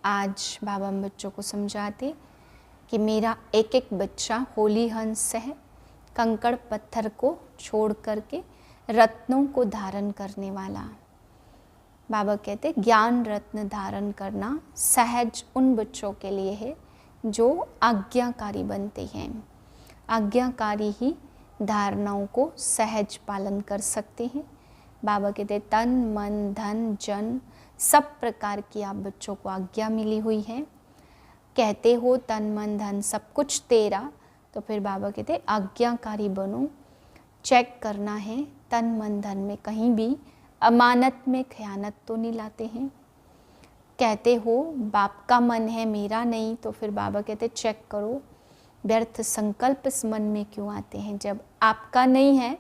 आज बाबा हम बच्चों को समझाते कि मेरा एक एक बच्चा होली हंस है, कंकड़ पत्थर को छोड़ करके रत्नों को धारण करने वाला। बाबा कहते ज्ञान रत्न धारण करना सहज उन बच्चों के लिए है जो आज्ञाकारी बनते हैं। आज्ञाकारी ही धारणाओं को सहज पालन कर सकते हैं। बाबा कहते तन मन धन जन सब प्रकार की आप बच्चों को आज्ञा मिली हुई है। कहते हो तन मन धन सब कुछ तेरा, तो फिर बाबा कहते आज्ञाकारी बनो। चेक करना है तन मन धन में कहीं भी अमानत में खयानत तो नहीं लाते हैं। कहते हो बाप का मन है मेरा नहीं, तो फिर बाबा कहते चेक करो व्यर्थ संकल्प इस मन में क्यों आते हैं। जब आपका नहीं है,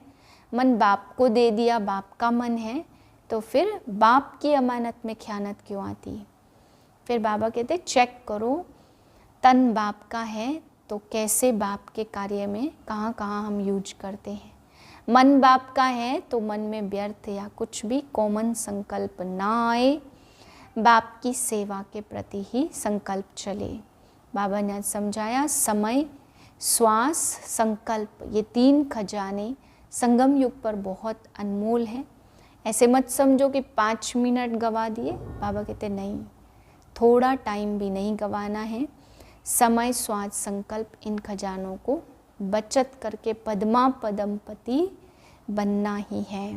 मन बाप को दे दिया, बाप का मन है, तो फिर बाप की अमानत में खयानत क्यों आती। फिर बाबा कहते चेक करो तन बाप का है तो कैसे बाप के कार्य में कहाँ कहाँ हम यूज करते हैं। मन बाप का है तो मन में व्यर्थ या कुछ भी कॉमन संकल्प ना आए, बाप की सेवा के प्रति ही संकल्प चले। बाबा ने समझाया समय श्वास संकल्प ये तीन खजाने संगम युग पर बहुत अनमोल हैं। ऐसे मत समझो कि 5 मिनट गवा दिए। बाबा कहते नहीं, थोड़ा टाइम भी नहीं गवाना है। समय श्वास संकल्प इन खजानों को बचत करके पद्मा पदमपति बनना ही है।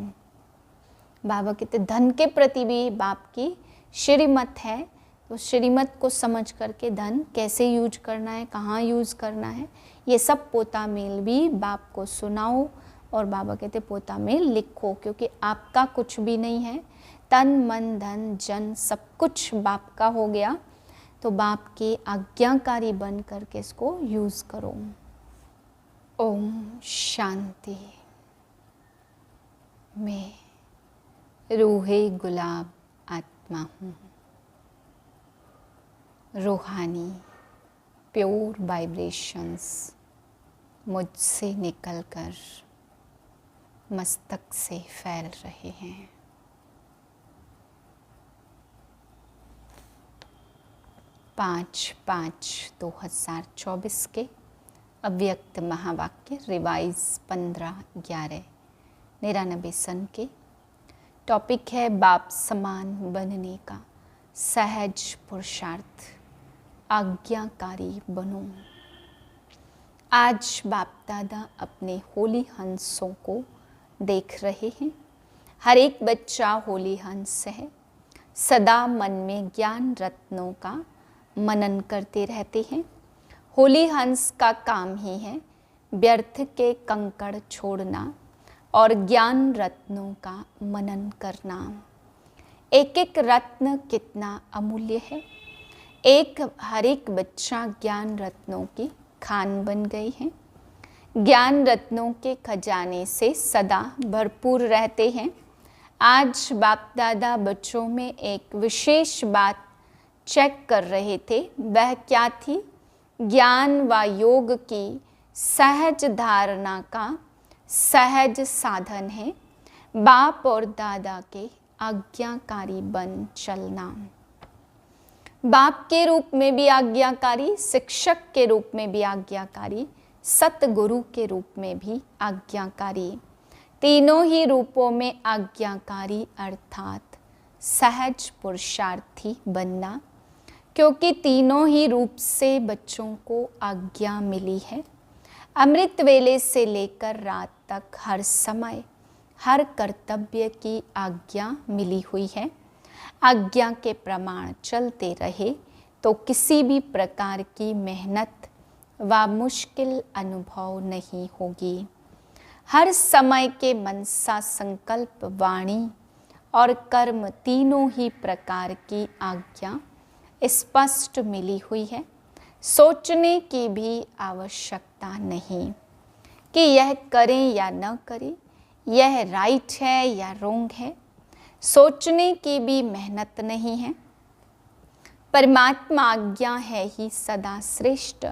बाबा कहते धन के प्रति भी बाप की श्रीमत है, तो श्रीमत को समझ करके धन कैसे यूज करना है, कहाँ यूज करना है, ये सब पोता मेल भी बाप को सुनाओ। और बाबा कहते पोता मेल लिखो, क्योंकि आपका कुछ भी नहीं है। तन मन धन जन सब कुछ बाप का हो गया, तो बाप के आज्ञाकारी बन करके इसको यूज करो। ओम शांति। मैं रूहे गुलाब आत्मा हूँ, रूहानी प्योर वाइब्रेशंस मुझसे निकलकर मस्तक से फैल रहे हैं। पाँच 5/2024 के अव्यक्त महावाक्य रिवाइज 15/11/99 सन के। टॉपिक है बाप समान बनने का सहज पुरुषार्थ, आज्ञाकारी बनो। आज बाप दादा अपने होली हंसों को देख रहे हैं। हर एक बच्चा होली हंस है। सदा मन में ज्ञान रत्नों का मनन करते रहते हैं। होली हंस का काम ही है व्यर्थ के कंकड़ छोड़ना और ज्ञान रत्नों का मनन करना। एक एक रत्न कितना अमूल्य है। हर एक बच्चा ज्ञान रत्नों की खान बन गई है। ज्ञान रत्नों के खजाने से सदा भरपूर रहते हैं। आज बाप दादा बच्चों में एक विशेष बात चेक कर रहे थे। वह क्या थी? ज्ञान व योग की सहज धारणा का सहज साधन है बाप और दादा के आज्ञाकारी बन चलना। बाप के रूप में भी आज्ञाकारी, शिक्षक के रूप में भी आज्ञाकारी, सतगुरु के रूप में भी आज्ञाकारी। तीनों ही रूपों में आज्ञाकारी अर्थात सहज पुरुषार्थी बनना, क्योंकि तीनों ही रूप से बच्चों को आज्ञा मिली है। अमृत वेले से लेकर रात तक हर समय हर कर्तव्य की आज्ञा मिली हुई है। आज्ञा के प्रमाण चलते रहे तो किसी भी प्रकार की मेहनत व मुश्किल अनुभव नहीं होगी। हर समय के मनसा संकल्प वाणी और कर्म तीनों ही प्रकार की आज्ञा स्पष्ट मिली हुई है। सोचने की भी आवश्यकता नहीं कि यह करें या न करें, यह राइट है या रोंग है। सोचने की भी मेहनत नहीं है। परमात्मा आज्ञा है ही सदा श्रेष्ठ।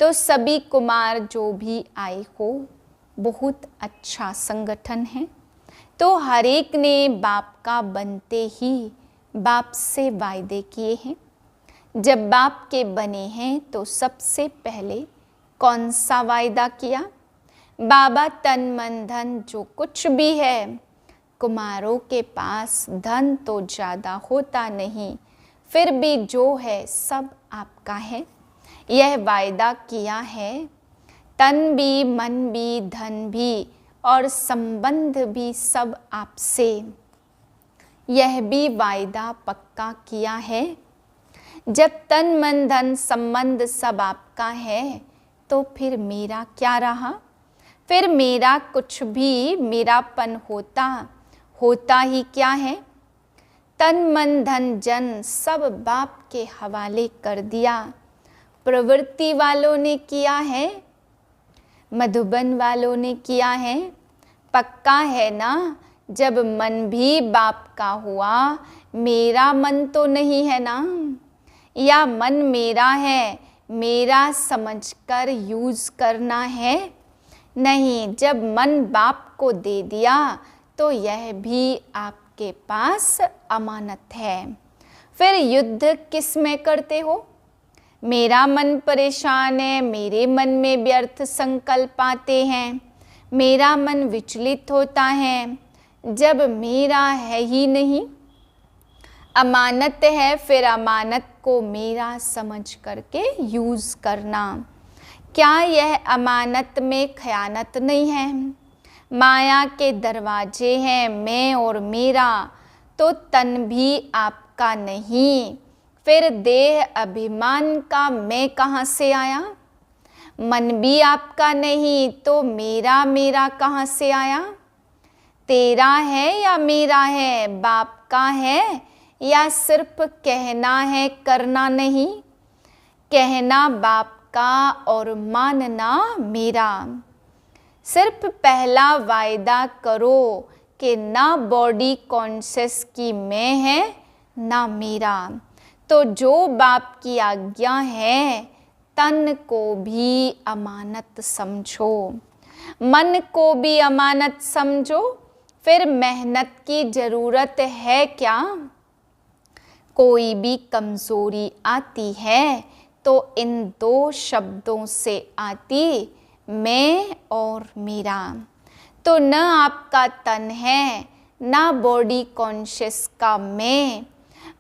तो सभी कुमार जो भी आए हो बहुत अच्छा संगठन है। तो हर एक ने बाप का बनते ही बाप से वायदे किए हैं। जब बाप के बने हैं तो सबसे पहले कौन सा वायदा किया? बाबा तन मन धन जो कुछ भी है, कुमारों के पास धन तो ज़्यादा होता नहीं, फिर भी जो है सब आपका है। यह वायदा किया है, तन भी मन भी धन भी और संबंध भी सब आपसे। यह भी वायदा पक्का किया है, जब तन मन धन संबंध सब आपका है तो फिर मेरा क्या रहा? फिर मेरा कुछ भी मेरापन होता ही क्या है? तन मन धन जन सब बाप के हवाले कर दिया। प्रवृत्ति वालों ने किया है, मधुबन वालों ने किया है। पक्का है ना, जब मन भी बाप का हुआ, मेरा मन तो नहीं है ना, या मन मेरा है, मेरा समझकर यूज़ करना है? नहीं, जब मन बाप को दे दिया तो यह भी आपके पास अमानत है। फिर युद्ध किस में करते हो? मेरा मन परेशान है, मेरे मन में व्यर्थ संकल्प आते हैं, मेरा मन विचलित होता है, जब मेरा है ही नहीं। अमानत है, फिर अमानत को मेरा समझ करके यूज़ करना। क्या यह अमानत में खयानत नहीं है? माया के दरवाजे हैं मैं और मेरा, तो तन भी आपका नहीं, फिर देह अभिमान का मैं कहाँ से आया? मन भी आपका नहीं तो मेरा मेरा कहाँ से आया? तेरा है या मेरा है, बाप का है या सिर्फ कहना है करना नहीं? कहना बाप का और मानना मेरा। सिर्फ पहला वायदा करो कि ना बॉडी कॉन्शियस की मैं है ना मेरा, तो जो बाप की आज्ञा है, तन को भी अमानत समझो, मन को भी अमानत समझो। फिर मेहनत की ज़रूरत है क्या? कोई भी कमज़ोरी आती है तो इन दो शब्दों से आती, मैं और मेरा। तो न आपका तन है ना बॉडी कॉन्शियस का मैं।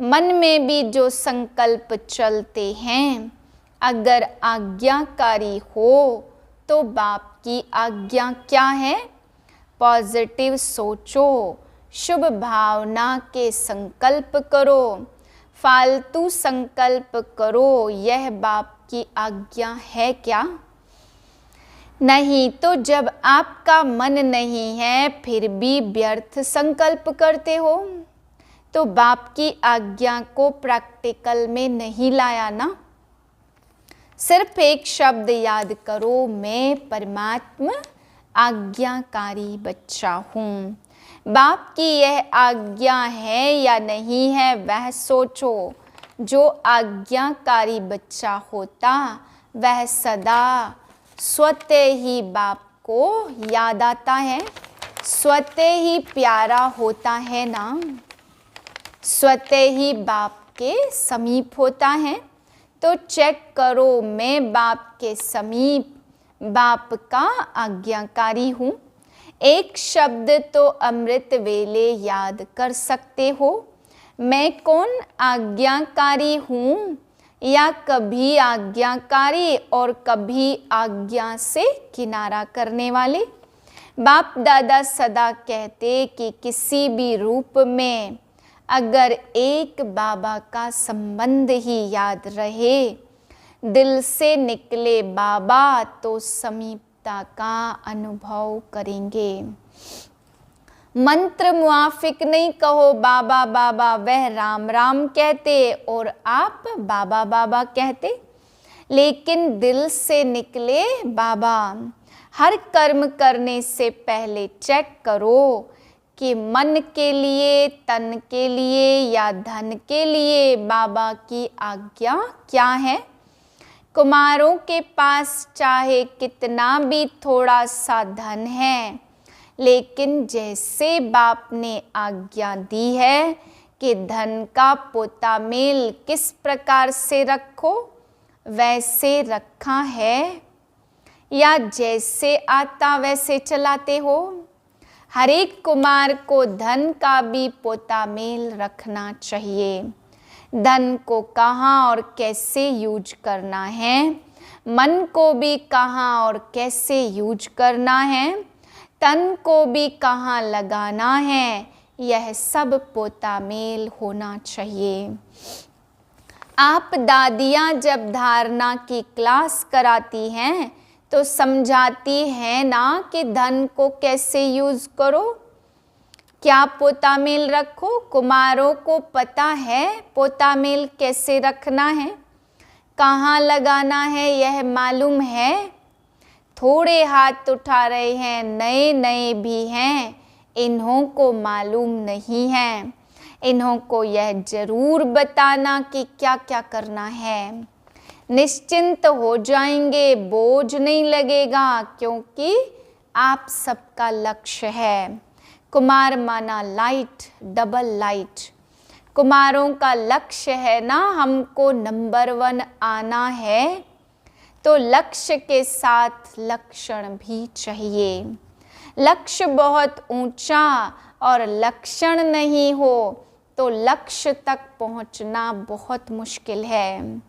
मन में भी जो संकल्प चलते हैं, अगर आज्ञाकारी हो तो बाप की आज्ञा क्या है? पॉजिटिव सोचो, शुभ भावना के संकल्प करो, फालतू संकल्प करो, यह बाप की आज्ञा है क्या? नहीं। तो जब आपका मन नहीं है फिर भी व्यर्थ संकल्प करते हो, तो बाप की आज्ञा को प्रैक्टिकल में नहीं लाया ना। सिर्फ एक शब्द याद करो, मैं परमात्मा आज्ञाकारी बच्चा हूँ। बाप की यह आज्ञा है या नहीं है वह सोचो। जो आज्ञाकारी बच्चा होता वह सदा स्वतः ही बाप को याद आता है, स्वतः ही प्यारा होता है ना, स्वतः ही बाप के समीप होता है। तो चेक करो, मैं बाप के समीप, बाप का आज्ञाकारी हूँ। एक शब्द तो अमृत वेले याद कर सकते हो, मैं कौन आज्ञाकारी हूँ, या कभी आज्ञाकारी और कभी आज्ञा से किनारा करने वाले। बाप दादा सदा कहते कि किसी भी रूप में अगर एक बाबा का संबंध ही याद रहे, दिल से निकले बाबा, तो समीपता का अनुभव करेंगे। मंत्र मुआफिक नहीं कहो बाबा बाबा, वह राम राम कहते और आप बाबा बाबा कहते, लेकिन दिल से निकले बाबा। हर कर्म करने से पहले चेक करो कि मन के लिए, तन के लिए या धन के लिए बाबा की आज्ञा क्या है। कुमारों के पास चाहे कितना भी थोड़ा सा धन है, लेकिन जैसे बाप ने आज्ञा दी है कि धन का पोता मेल किस प्रकार से रखो वैसे रखा है, या जैसे आता वैसे चलाते हो? हर एक कुमार को धन का भी पोता मेल रखना चाहिए। धन को कहाँ और कैसे यूज करना है, मन को भी कहाँ और कैसे यूज करना है, तन को भी कहाँ लगाना है, यह सब पोता मेल होना चाहिए। आप दादियाँ जब धारणा की क्लास कराती हैं तो समझाती हैं ना कि धन को कैसे यूज करो, क्या पोता मेल रखो। कुमारों को पता है पोता मेल कैसे रखना है, कहाँ लगाना है, यह मालूम है। थोड़े हाथ उठा रहे हैं, नए नए भी हैं, इन्हों को मालूम नहीं है। इन्हों को यह जरूर बताना कि क्या क्या करना है। निश्चिंत हो जाएंगे, बोझ नहीं लगेगा, क्योंकि आप सबका लक्ष्य है। कुमार माना लाइट, डबल लाइट। कुमारों का लक्ष्य है ना हमको नंबर 1 आना है, तो लक्ष्य के साथ लक्षण भी चाहिए। लक्ष्य बहुत ऊंचा और लक्षण नहीं हो तो लक्ष्य तक पहुंचना बहुत मुश्किल है।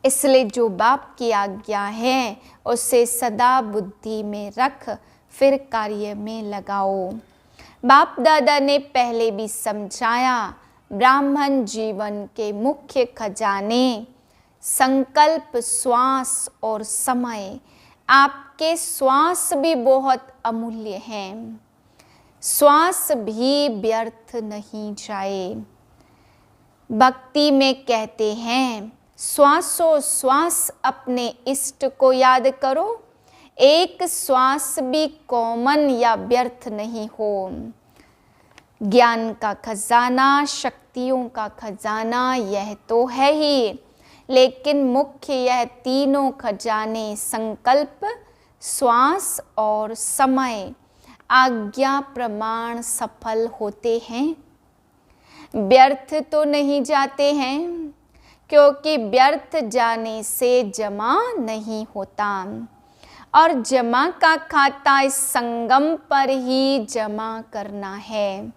इसलिए जो बाप की आज्ञा है उसे सदा बुद्धि में रख, फिर कार्य में लगाओ। बाप दादा ने पहले भी समझाया, ब्राह्मण जीवन के मुख्य खजाने संकल्प, श्वास और समय। आपके श्वास भी बहुत अमूल्य हैं, श्वास भी व्यर्थ नहीं जाए। भक्ति में कहते हैं, श्वासोश्वास अपने इष्ट को याद करो, एक श्वास भी कॉमन या व्यर्थ नहीं हो। ज्ञान का खजाना, शक्तियों का खजाना यह तो है ही, लेकिन मुख्य यह तीनों खजाने संकल्प, श्वास और समय आज्ञा प्रमाण सफल होते हैं, व्यर्थ तो नहीं जाते हैं, क्योंकि व्यर्थ जाने से जमा नहीं होता और जमा का खाता इस संगम पर ही जमा करना है।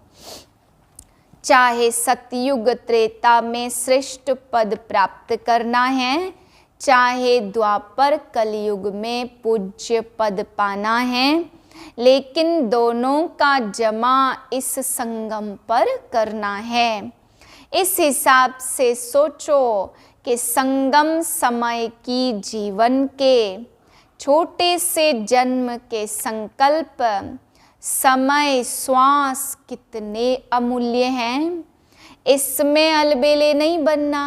चाहे सतयुग त्रेता में श्रेष्ठ पद प्राप्त करना है, चाहे द्वापर कलयुग में पूज्य पद पाना है, लेकिन दोनों का जमा इस संगम पर करना है। इस हिसाब से सोचो कि संगम समय की जीवन के छोटे से जन्म के संकल्प, समय, श्वास कितने अमूल्य हैं। इसमें अलबेले नहीं बनना।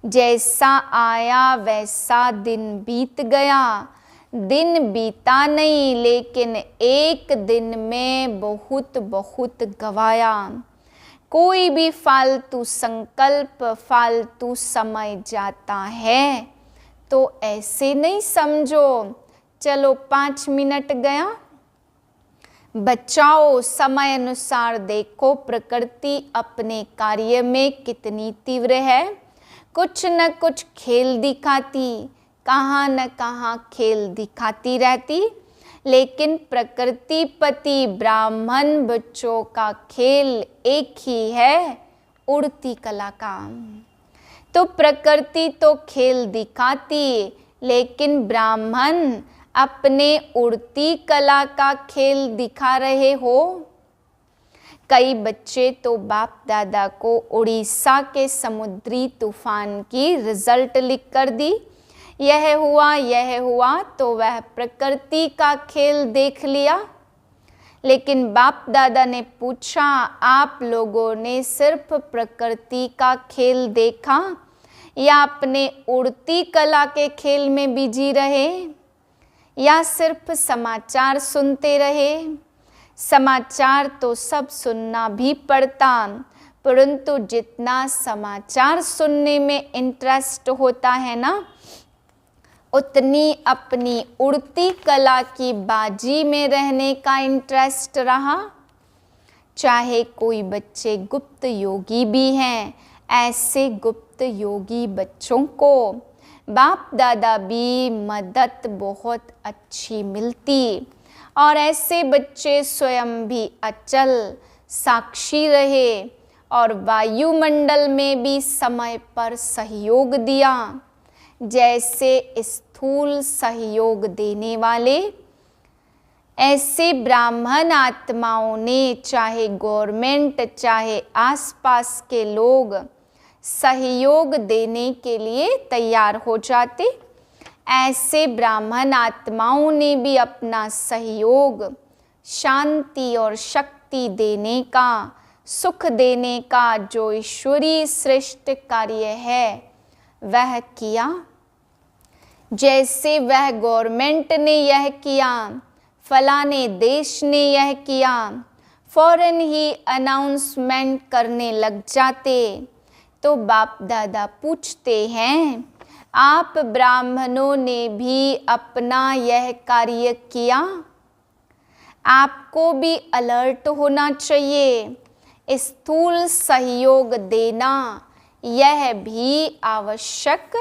जैसा आया वैसा दिन बीत गया, दिन बीता नहीं, लेकिन एक दिन में बहुत बहुत गवाया। कोई भी फालतू संकल्प, फालतू समय जाता है तो ऐसे नहीं समझो चलो 5 मिनट गया, बचाओ, समय अनुसार देखो प्रकृति अपने कार्य में कितनी तीव्र है। कुछ न कुछ खेल दिखाती, कहाँ न कहाँ खेल दिखाती रहती, लेकिन प्रकृति पति ब्राह्मण बच्चों का खेल एक ही है, उड़ती कला का। तो प्रकृति तो खेल दिखाती, लेकिन ब्राह्मण अपने उड़ती कला का खेल दिखा रहे हो। कई बच्चे तो बाप दादा को उड़ीसा के समुद्री तूफान की रिजल्ट लिख कर दी, यह हुआ, तो वह प्रकृति का खेल देख लिया। लेकिन बाप दादा ने पूछा, आप लोगों ने सिर्फ प्रकृति का खेल देखा या अपने उड़ती कला के खेल में बिजी रहे, या सिर्फ समाचार सुनते रहे? समाचार तो सब सुनना भी पड़ता, परंतु जितना समाचार सुनने में इंटरेस्ट होता है ना, उतनी अपनी उड़ती कला की बाजी में रहने का इंटरेस्ट रहा। चाहे कोई बच्चे गुप्त योगी भी हैं, ऐसे गुप्त योगी बच्चों को बाप दादा भी मदद बहुत अच्छी मिलती और ऐसे बच्चे स्वयं भी अचल साक्षी रहे और वायुमंडल में भी समय पर सहयोग दिया। जैसे स्थूल सहयोग देने वाले ऐसे ब्राह्मण आत्माओं ने, चाहे गवर्नमेंट चाहे आसपास के लोग सहयोग देने के लिए तैयार हो जाते, ऐसे ब्राह्मण आत्माओं ने भी अपना सहयोग शांति और शक्ति देने का, सुख देने का जो ईश्वरीय श्रेष्ठ कार्य है वह किया। जैसे वह गवर्नमेंट ने यह किया, फलाने देश ने यह किया, फौरन ही अनाउंसमेंट करने लग जाते, तो बाप दादा पूछते हैं, आप ब्राह्मणों ने भी अपना यह कार्य किया? आपको भी अलर्ट होना चाहिए। स्थूल सहयोग देना यह भी आवश्यक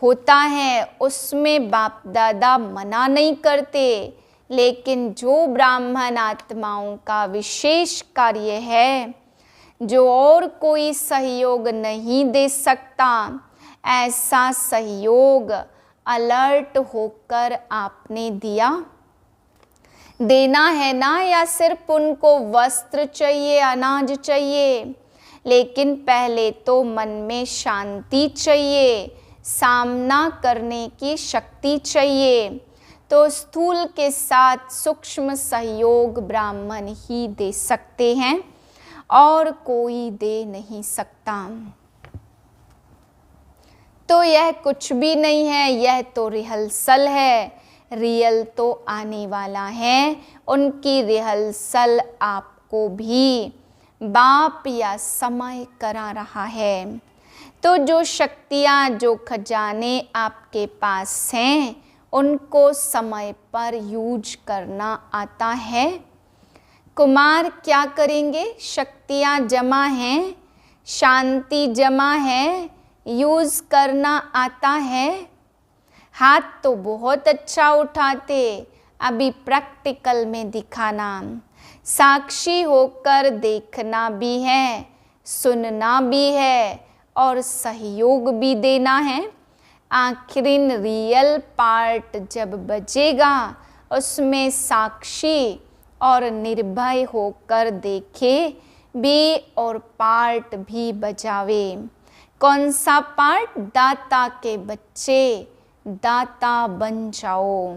होता है, उसमें बाप दादा मना नहीं करते, लेकिन जो ब्राह्मण आत्माओं का विशेष कार्य है, जो और कोई सहयोग नहीं दे सकता, ऐसा सहयोग अलर्ट होकर आपने दिया। देना है ना, या सिर्फ उनको वस्त्र चाहिए, अनाज चाहिए, लेकिन पहले तो मन में शांति चाहिए, सामना करने की शक्ति चाहिए। तो स्थूल के साथ सूक्ष्म सहयोग ब्राह्मण ही दे सकते हैं और कोई दे नहीं सकता। तो यह कुछ भी नहीं है, यह तो रिहर्सल है, रियल तो आने वाला है। उनकी रिहर्सल आपको भी बाप या समय करा रहा है। तो जो शक्तियाँ, जो खजाने आपके पास हैं, उनको समय पर यूज करना आता है। कुमार क्या करेंगे? शक्तियाँ जमा हैं, शांति जमा है, यूज करना आता है। हाथ तो बहुत अच्छा उठाते, अभी प्रैक्टिकल में दिखाना, साक्षी होकर देखना भी है, सुनना भी है और सहयोग भी देना है। आखिर रियल पार्ट जब बजेगा, उसमें साक्षी और निर्भय होकर देखे भी और पार्ट भी बजावे। कौन सा पार्ट? दाता के बच्चे, दाता बन जाओ।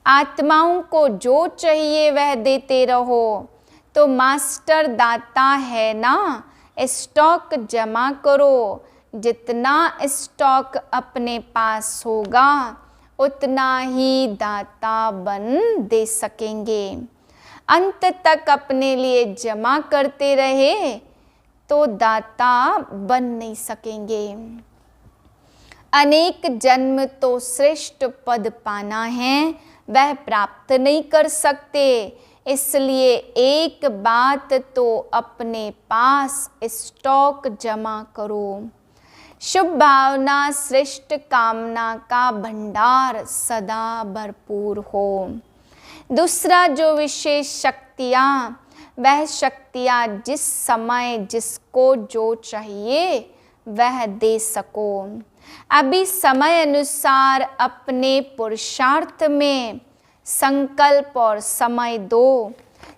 आत्माओं को जो चाहिए वह देते रहो। तो मास्टर दाता है ना, स्टॉक जमा करो। जितना स्टॉक अपने पास होगा उतना ही दाता बन दे सकेंगे। अंत तक अपने लिए जमा करते रहे तो दाता बन नहीं सकेंगे। अनेक जन्म तो श्रेष्ठ पद पाना है, वह प्राप्त नहीं कर सकते। इसलिए एक बात तो अपने पास स्टॉक जमा करो। शुभ भावना, श्रेष्ठ कामना का भंडार सदा भरपूर हो। दूसरा जो विशेष शक्तियाँ, वह शक्तियाँ जिस समय जिसको जो चाहिए वह दे सको। अभी समय अनुसार अपने पुरुषार्थ में संकल्प और समय दो,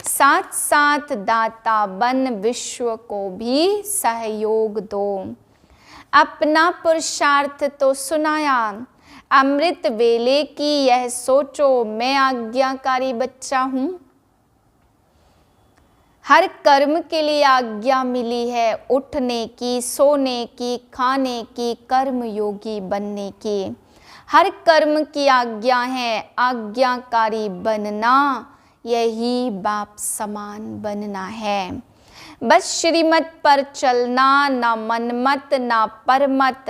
साथ साथ दाता बन विश्व को भी सहयोग दो। अपना पुरुषार्थ तो सुनाया, अमृत वेले की यह सोचो, मैं आज्ञाकारी बच्चा हूँ। हर कर्म के लिए आज्ञा मिली है, उठने की, सोने की, खाने की, कर्म योगी बनने की। हर कर्म की आज्ञा है, आज्ञाकारी बनना, यही बाप समान बनना है। बस श्रीमत पर चलना, ना मनमत ना परमत।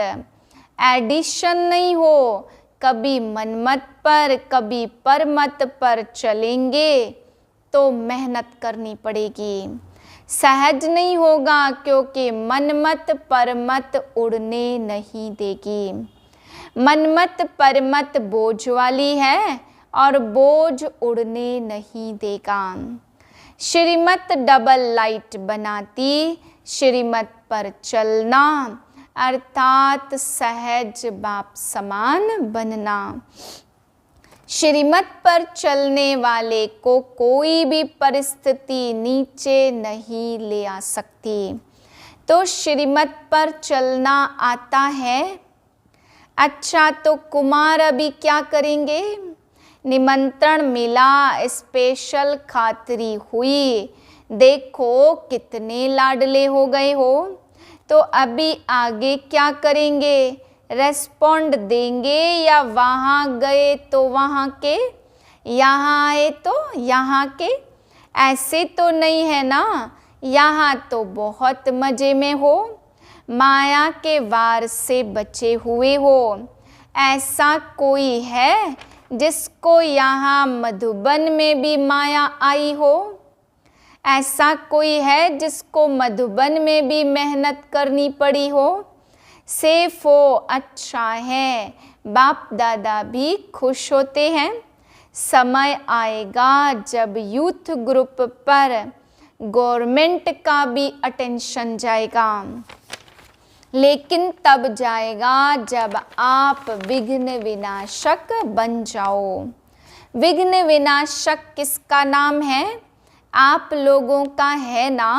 एडिशन नहीं हो, कभी मनमत पर कभी परमत पर चलेंगे तो मेहनत करनी पड़ेगी। सहज नहीं होगा क्योंकि मनमत परमत उड़ने नहीं देगी। मनमत परमत बोझ वाली है और बोझ उड़ने नहीं देगा। श्रीमत डबल लाइट बनाती, श्रीमत पर चलना अर्थात सहज बाप समान बनना। श्रीमत पर चलने वाले को कोई भी परिस्थिति नीचे नहीं ले आ सकती। तो श्रीमत पर चलना आता है। अच्छा, तो कुमार अभी क्या करेंगे? निमंत्रण मिला, स्पेशल खातिरी हुई, देखो कितने लाडले हो गए हो। तो अभी आगे क्या करेंगे? रेस्पॉन्ड देंगे या वहाँ गए तो वहाँ के, यहाँ आए तो यहाँ के? ऐसे तो नहीं है ना, यहाँ तो बहुत मज़े में हो, माया के वार से बचे हुए हो। ऐसा कोई है जिसको यहाँ मधुबन में भी माया आई हो? ऐसा कोई है जिसको मधुबन में भी मेहनत करनी पड़ी हो? सेफ हो, अच्छा है, बाप दादा भी खुश होते हैं। समय आएगा जब यूथ ग्रुप पर गवर्नमेंट का भी अटेंशन जाएगा, लेकिन तब जाएगा जब आप विघ्न विनाशक बन जाओ। विघ्न विनाशक किसका नाम है? आप लोगों का है ना।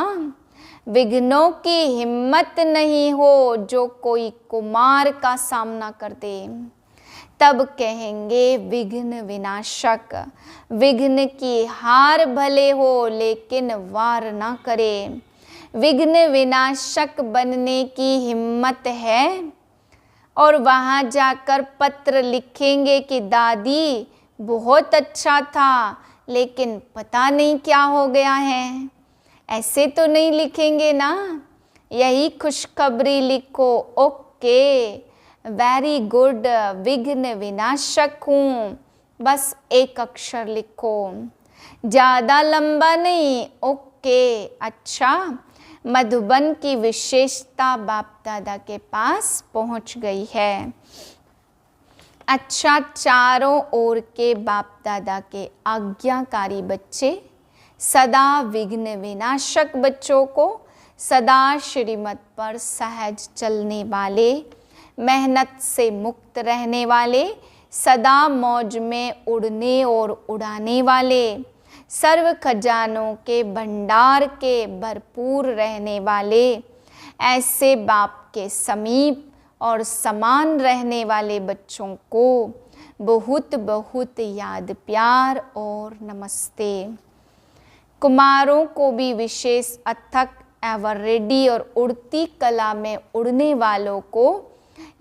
विघ्नों की हिम्मत नहीं हो जो कोई कुमार का सामना कर दे, तब कहेंगे विघ्न विनाशक। विघ्न की हार भले हो लेकिन वार ना करे। विघ्न विनाशक बनने की हिम्मत है और वहाँ जाकर पत्र लिखेंगे कि दादी बहुत अच्छा था लेकिन पता नहीं क्या हो गया है। ऐसे तो नहीं लिखेंगे ना। यही खुशखबरी लिखो, ओके, वेरी गुड, विघ्न विनाशक हूँ, बस एक अक्षर लिखो, ज़्यादा लंबा नहीं, ओके। अच्छा, मधुबन की विशेषता बाप दादा के पास पहुँच गई है। अच्छा, चारों ओर के बाप दादा के आज्ञाकारी बच्चे, सदा विघ्न विनाशक बच्चों को, सदा श्रीमत पर सहज चलने वाले, मेहनत से मुक्त रहने वाले, सदा मौज में उड़ने और उड़ाने वाले, सर्व खजानों के भंडार के भरपूर रहने वाले, ऐसे बाप के समीप और समान रहने वाले बच्चों को बहुत बहुत याद, प्यार और नमस्ते। कुमारों को भी विशेष अथक एवर रेडी और उड़ती कला में उड़ने वालों को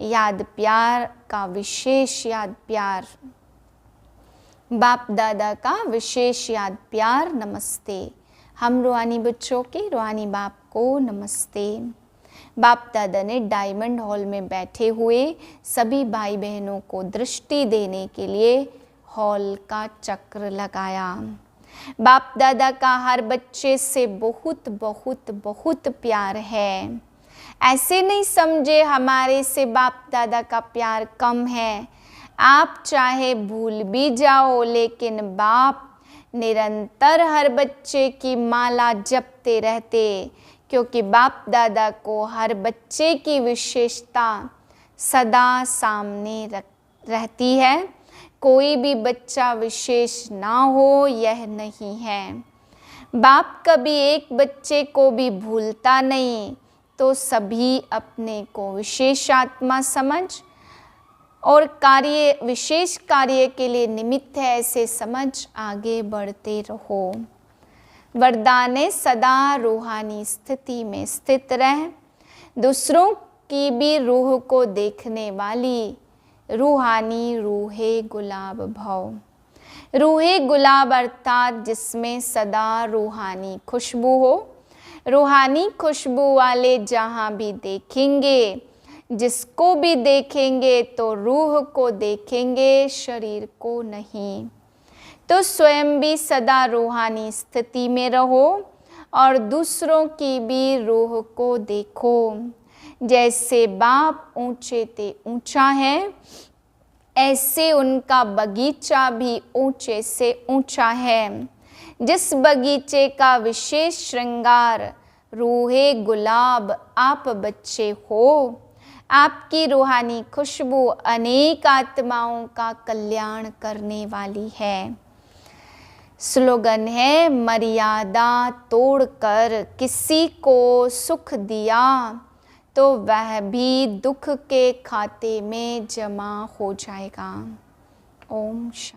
याद प्यार का विशेष याद प्यार, बाप दादा का विशेष याद प्यार, नमस्ते। हम रूहानी बच्चों के रूहानी बाप को नमस्ते। बाप दादा ने डायमंड हॉल में बैठे हुए सभी भाई बहनों को दृष्टि देने के लिए हॉल का चक्र लगाया। बाप दादा का हर बच्चे से बहुत बहुत बहुत प्यार है। ऐसे नहीं समझे हमारे से बाप दादा का प्यार कम है। आप चाहे भूल भी जाओ लेकिन बाप निरंतर हर बच्चे की माला जपते रहते, क्योंकि बाप दादा को हर बच्चे की विशेषता सदा सामने रहती है। कोई भी बच्चा विशेष ना हो यह नहीं है। बाप कभी एक बच्चे को भी भूलता नहीं, तो सभी अपने को विशेष आत्मा समझ और कार्य विशेष कार्य के लिए निमित्त है ऐसे समझ आगे बढ़ते रहो। वरदाने सदा रूहानी स्थिति में स्थित रह, दूसरों की भी रूह को देखने वाली रूहानी रूहे गुलाब भव। रूहे गुलाब अर्थात जिसमें सदा रूहानी खुशबू हो। रूहानी खुशबू वाले जहाँ भी देखेंगे, जिसको भी देखेंगे तो रूह को देखेंगे, शरीर को नहीं। तो स्वयं भी सदा रूहानी स्थिति में रहो और दूसरों की भी रूह को देखो। जैसे बाप ऊंचे ते ऊंचा है, ऐसे उनका बगीचा भी ऊंचे से ऊंचा है। जिस बगीचे का विशेष श्रृंगार रूहे गुलाब आप बच्चे हो, आपकी रूहानी खुशबू अनेक आत्माओं का कल्याण करने वाली है। स्लोगन है, मर्यादा तोड़कर किसी को सुख दिया तो वह भी दुख के खाते में जमा हो जाएगा। ओम शांति।